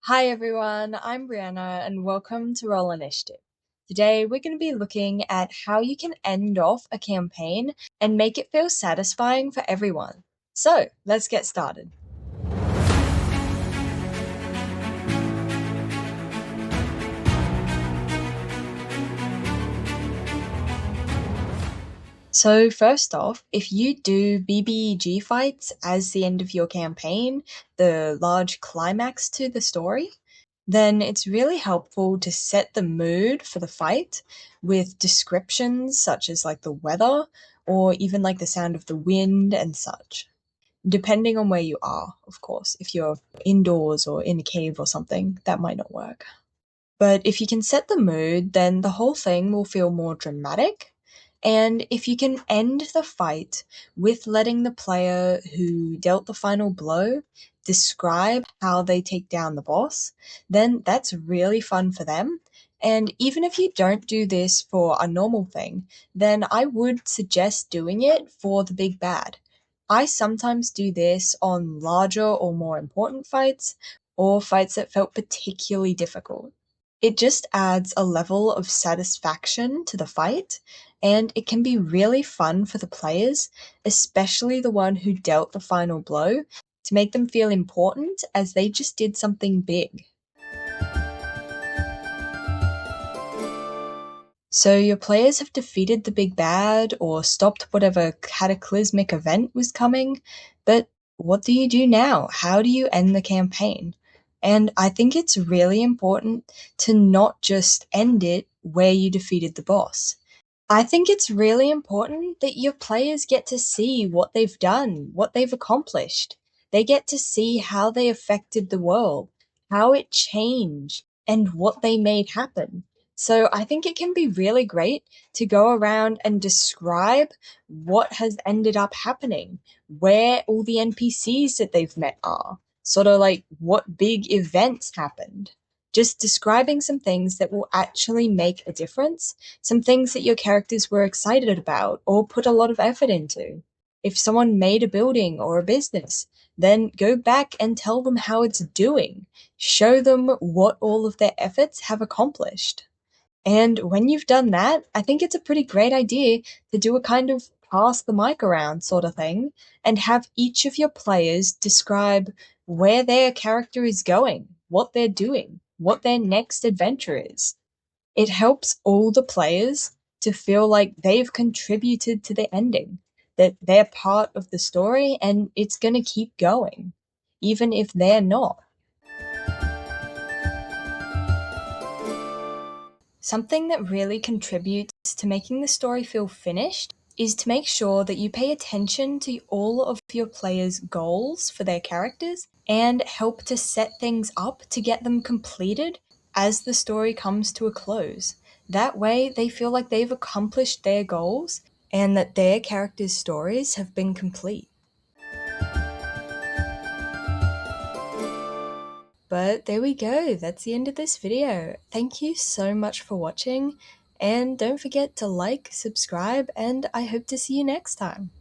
Hi everyone, I'm Brianna and welcome to Roll Initiative. Today we're going to be looking at how you can end off a campaign and make it feel satisfying for everyone. So let's get started. So first off, if you do BBEG fights as the end of your campaign, the large climax to the story, then it's really helpful to set the mood for the fight with descriptions such as like the weather or even like the sound of the wind and such. Depending on where you are, of course. If you're indoors or in a cave or something, that might not work. But if you can set the mood, then the whole thing will feel more dramatic. And if you can end the fight with letting the player who dealt the final blow describe how they take down the boss, then that's really fun for them. And even if you don't do this for a normal thing, then I would suggest doing it for the big bad. I sometimes do this on larger or more important fights, or fights that felt particularly difficult. It just adds a level of satisfaction to the fight, and it can be really fun for the players, especially the one who dealt the final blow, to make them feel important as they just did something big. So your players have defeated the big bad or stopped whatever cataclysmic event was coming, but what do you do now? How do you end the campaign? And I think it's really important to not just end it where you defeated the boss. I think it's really important that your players get to see what they've done, what they've accomplished. They get to see how they affected the world, how it changed, and what they made happen. So I think it can be really great to go around and describe what has ended up happening, where all the NPCs that they've met are, sort of like what big events happened. Just describing some things that will actually make a difference, some things that your characters were excited about or put a lot of effort into. If someone made a building or a business, then go back and tell them how it's doing. Show them what all of their efforts have accomplished. And when you've done that, I think it's a pretty great idea to do a kind of pass the mic around sort of thing and have each of your players describe where their character is going, what they're doing, what their next adventure is. It helps all the players to feel like they've contributed to the ending, that they're part of the story and it's going to keep going, even if they're not. Something that really contributes to making the story feel finished is to make sure that you pay attention to all of your players' goals for their characters and help to set things up to get them completed as the story comes to a close. That way, they feel like they've accomplished their goals and that their characters' stories have been complete. But there we go, that's the end of this video. Thank you so much for watching, and don't forget to like, subscribe, and I hope to see you next time.